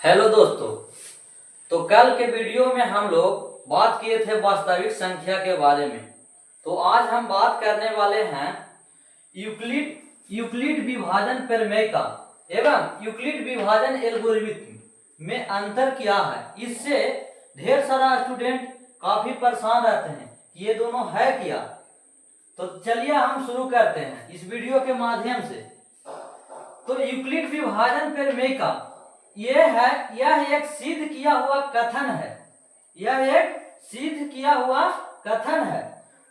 Hello दोस्तों। तो कल के वीडियो में हम लोग बात किए थे वास्तविक संख्या के बारे में। तो आज हम बात करने वाले हैं यूक्लिड विभाजन प्रमेय का एवं यूक्लिड विभाजन एल्गोरिथम में अंतर क्या है। इससे ढेर सारा स्टूडेंट काफी परेशान रहते हैं कि ये दोनों है क्या। तो चलिए हम शुरू करते हैं इस वीडियो के माध्यम से। तो यूक्लिड विभाजन प्रमेय का यह एक सिद्ध किया हुआ कथन है। यह एक सिद्ध किया हुआ कथन है,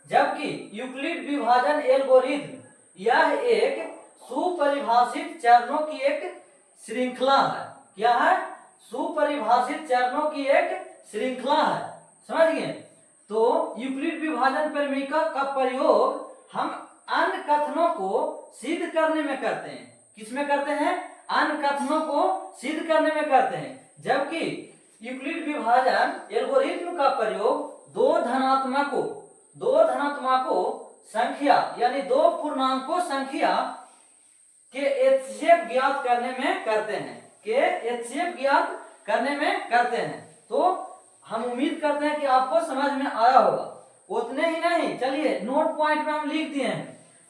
जबकि यूक्लिड विभाजन एल्गोरिथम यह एक सुपरिभाषित चरणों की एक श्रृंखला है। क्या है? सुपरिभाषित चरणों की एक श्रृंखला है। समझ गए? तो यूक्लिड विभाजन प्रमेय का प्रयोग हम अन्य कथनों को सिद्ध करने में करते हैं। किसमें करते हैं? अन्य कथनों को सिद्ध करने में करते हैं, जबकि यूक्लिड विभाजन एल्गोरिथम का प्रयोग दो धनात्मकों संख्या यानी दो पूर्णांकों संख्या के एचसीएफ ज्ञात करने में करते हैं। तो हम उम्मीद करते हैं कि आपको समझ में आया होगा। उतने ही नहीं, चलिए नोट पॉइंट में हम लिख दिए हैं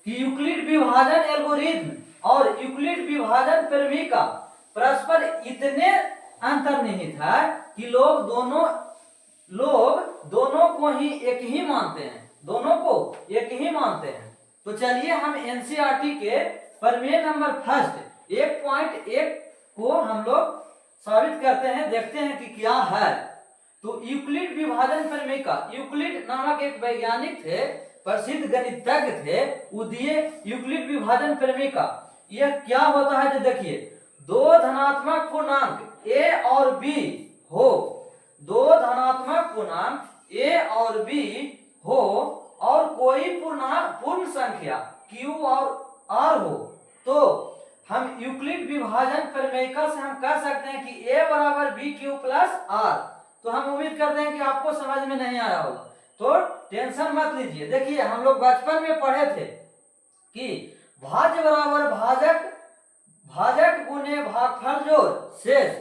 कि यूक्लिड विभाजन एल्गोरिथम और यूक्लिड विभाजन प्रमेय का परस्पर इतने अंतर्निहित है कि लोग दोनों को एक ही मानते हैं। तो चलिए हम एनसीईआरटी के प्रमेय नंबर फर्स्ट 1.1 को हम लोग साबित करते हैं, देखते हैं कि क्या है। तो यूक्लिड विभाजन प्रमेय का, यूक्लिड नामक एक वैज्ञानिक थे, प्रसिद्ध गणितज्ञ थे, वो दिए यूक्लिड विभाजन प्रमेय का। यह क्या होता है? जो देखिए, दो धनात्मक पूर्णांक a और b हो, दो धनात्मक पूर्णांक a और b हो और कोई पूर्ण संख्या q और r हो, तो हम यूक्लिड विभाजन प्रमेय से हम कह सकते हैं कि a बराबर bq प्लस r। तो हम उम्मीद करते हैं कि आपको समझ में नहीं आया होगा, तो टेंशन मत लीजिए। देखिए, हम लोग बचपन में पढ़े थे कि भाज्य बराबर भाजक गुने भागफल जोड़ शेष।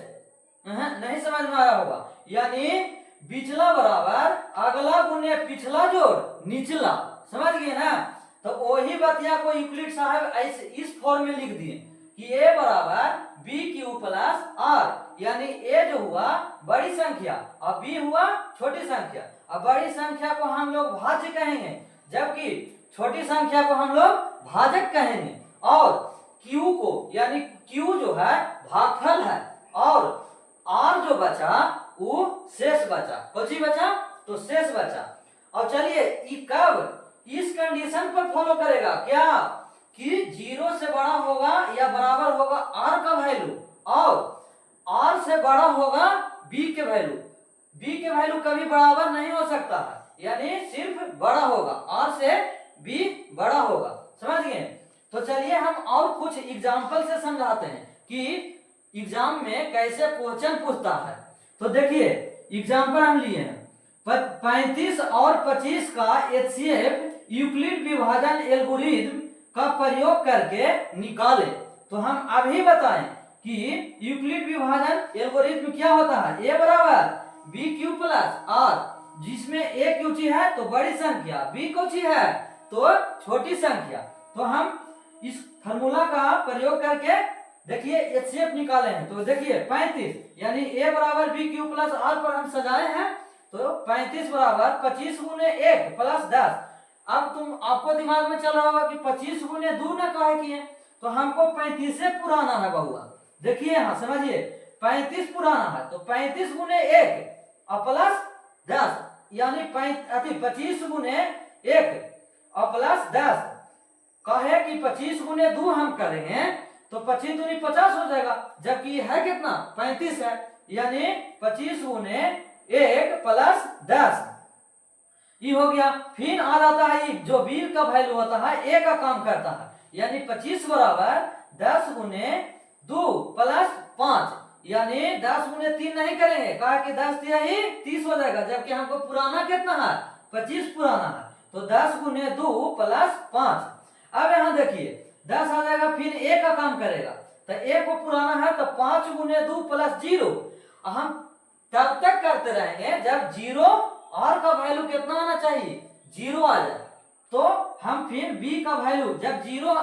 नहीं समझ में आया होगा, यानी पिछला बराबर अगला गुने पिछला जोड़ निचला। समझ गए ना? तो वही बतिया को यूक्लिड साहब ऐसे इस फॉर्म में लिख दिए कि a बराबर bq प्लस r, यानी a जो हुआ बड़ी संख्या और b हुआ छोटी संख्या। अब बड़ी संख्या को हम लोग भाज्य कहेंगे, जबकि छोटी संख्या को हम लोग भाजक कहेंगे, और q को, यानी q जो है भागफल है, और r जो बचा वो शेष बचा। कौची बचा? तो शेष बचा। और चलिए, ये कब इस कंडीशन पर फॉलो करेगा क्या कि 0 से बड़ा होगा या बराबर होगा r का वैल्यू, और r से बड़ा होगा b के वैल्यू। b के वैल्यू कभी बराबर नहीं हो सकता है, यानी सिर्फ बड़ा होगा, r से b बड़ा होगा। समझ गए? तो चलिए हम और कुछ एग्जाम्पल से समझाते हैं कि एग्जाम में कैसे क्वेश्चन पूछता है। तो देखिए, एग्जाम्पल हम लिए हैं 35 और 25 का एचसीएफ यूक्लिड विभाजन एल्गोरिथम का प्रयोग करके निकाले। तो हम अभी बताएं कि यूक्लिड विभाजन एल्गोरिथम क्या होता है। a बराबर bq प्लस r, जिसमें a क्योंकि है तो बड़ी संख्या, b क्योंकि है तो छोटी संख्या। तो हम इस फार्मूला का प्रयोग करके देखिए एचसीएफ निकाले हैं। तो देखिए 35 यानी a बराबर bq प्लस r पर हम सजाए हैं, तो 35 बराबर 25 गुने 1 प्लस 10। अब आपको दिमाग में चल रहा होगा कि 25 गुने 2 ना काहे किए, तो हमको 35 से पुराना है बहुआ। देखिए यहाँ समझिए, 35 पुराना है तो 35 गुने 1 और प्लस 10, यानी 25 गुने 1 और प्लस 10। कहे कि 25 गुने 2 हम करेंगे तो 25 दूनी 50 हो जाएगा, जबकि है कितना? 35 है, यानी 25 गुने 1 प्लस 10 ये हो गया। फिर आ जाता है जो b का वैल्यू होता है a का काम करता है, यानी 25 बराबर 10 गुने 2 प्लस 5, यानी 10 गुने 3 नहीं करेंगे, कहा कि 10 दिया ही 30 हो जाएगा, जबकि हमको पुराना कितना है? 25 पुराना है, तो 10 गुने 2 प्लस 5। अब यहाँ देखिए 10 आ जाएगा, फिर a का काम करेगा, तो एक को पुराना है तो 5 गुने 2 प्लस 0। हम तब तक करते रहेंगे जब 0 r का वैल्यू कितना आना चाहिए, 0 आ जाए। तो हम फिर b का वैल्यू जब 0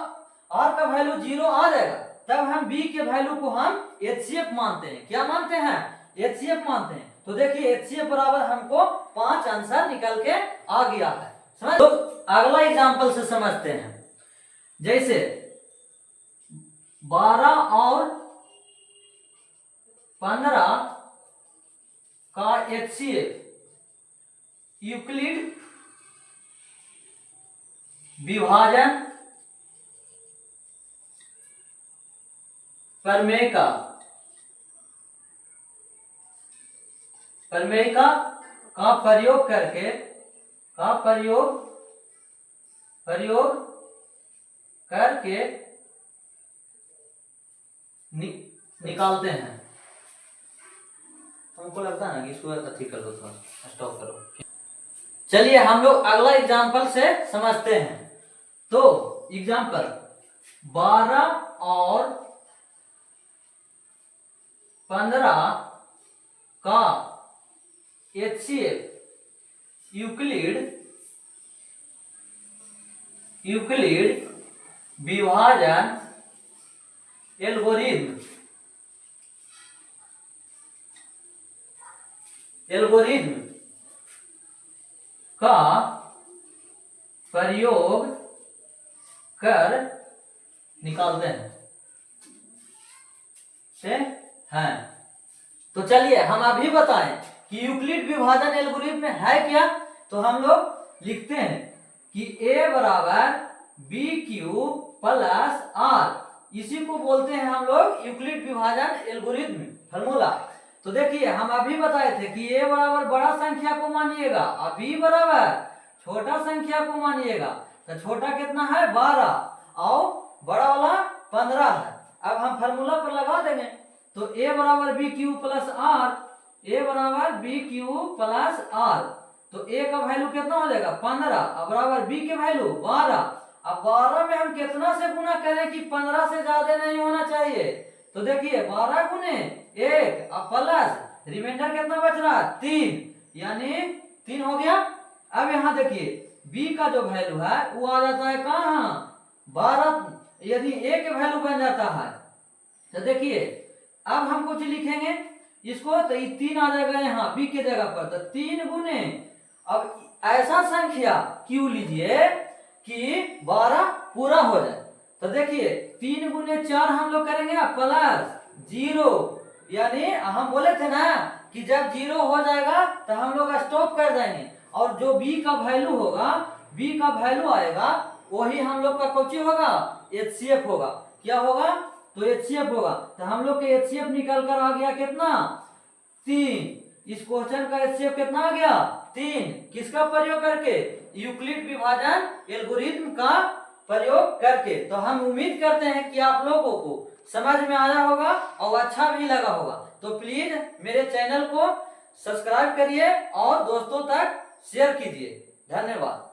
r का वैल्यू 0 आ जाएगा तब हम b के वैल्यू को हम HCF मानते हैं। क्या मानते हैं, HCF मानते हैं। तो देखिए HCF बराबर हमको 5 आंसर निकल के आ गया है। समझ। तो अगला एग्जांपल से समझते हैं। जैसे 12 और 15 का HCF यूक्लिड विभाजन प्रमेय का प्रयोग करके निकालते हैं। हमको लगता है ना कि इसको अच्छी कर दो, थोड़ा स्टॉप करो। चलिए हम लोग अगला एग्जांपल से समझते हैं। तो एग्जांपल 12 और 15 का HCF यूक्लिड विभाजन एल्गोरिथम का प्रयोग कर निकालते हैं। तो चलिए हम अभी बताएं कि यूक्लिड विभाजन एल्गोरिथम में है क्या। तो हम लोग लिखते हैं कि a बराबर बी क्यू प्लस आर, इसी को बोलते हैं हम लोग यूक्लिड विभाजन एल्गोरिथम फार्मूला। तो देखिए हम अभी बताए थे कि a बराबर बड़ा संख्या को मानिएगा और b बराबर छोटा संख्या को मानिएगा। तो छोटा कितना है 12 और बड़ा वाला 15 है। अब हम फार्मूला पर लगा देंगे। तो a बराबर बी क्यू प्लस आर, तो a का वैल्यू कितना हो जाएगा 15 और बराबर b के वैल्यू 12। अब 12 में हम कितना से गुना करें कि 15 से ज्यादा नहीं होना चाहिए। तो देखिए 12 गुने 1 और प्लस रिमाइंडर कितना बच रहा है 3, यानी 3 हो गया। अब यहाँ देखिए b का जो वैल्यू है वो आ जाता है कहाँ 12, यदि a के वैल्यू बन जाता है। तो देखिए अब हम कुछ लिखेंगे इसको, तो 3 आ जाएगा यहाँ b के जगह पर। तो 3 गुने, अब ऐसा संख्या q लीजिए कि 12 पूरा हो जाए। तो देखिए 3 गुने 4 हम लोग करेंगे प्लस 0, यानी हम बोले थे ना कि जब 0 हो जाएगा तो हम लोग स्टॉप कर देंगे और जो b का वैल्यू होगा, b का वैल्यू आएगा वही हम लोग का कौची होगा HCF होगा। क्या होगा, तो HCF होगा। तो हम लोग के HCF निकल कर आ गया कितना 3। इस क्वेश्चन का HCF कितना आ गया 3। किसका प्रयोग करके, यूक्लिड विभाजन एल्गोरिथम का प्रयोग करके। तो हम उम्मीद करते हैं कि आप लोगों को समझ में आया होगा और अच्छा भी लगा होगा। तो प्लीज मेरे चैनल को सब्सक्राइब करिए और दोस्तों तक शेयर कीजिए। धन्यवाद।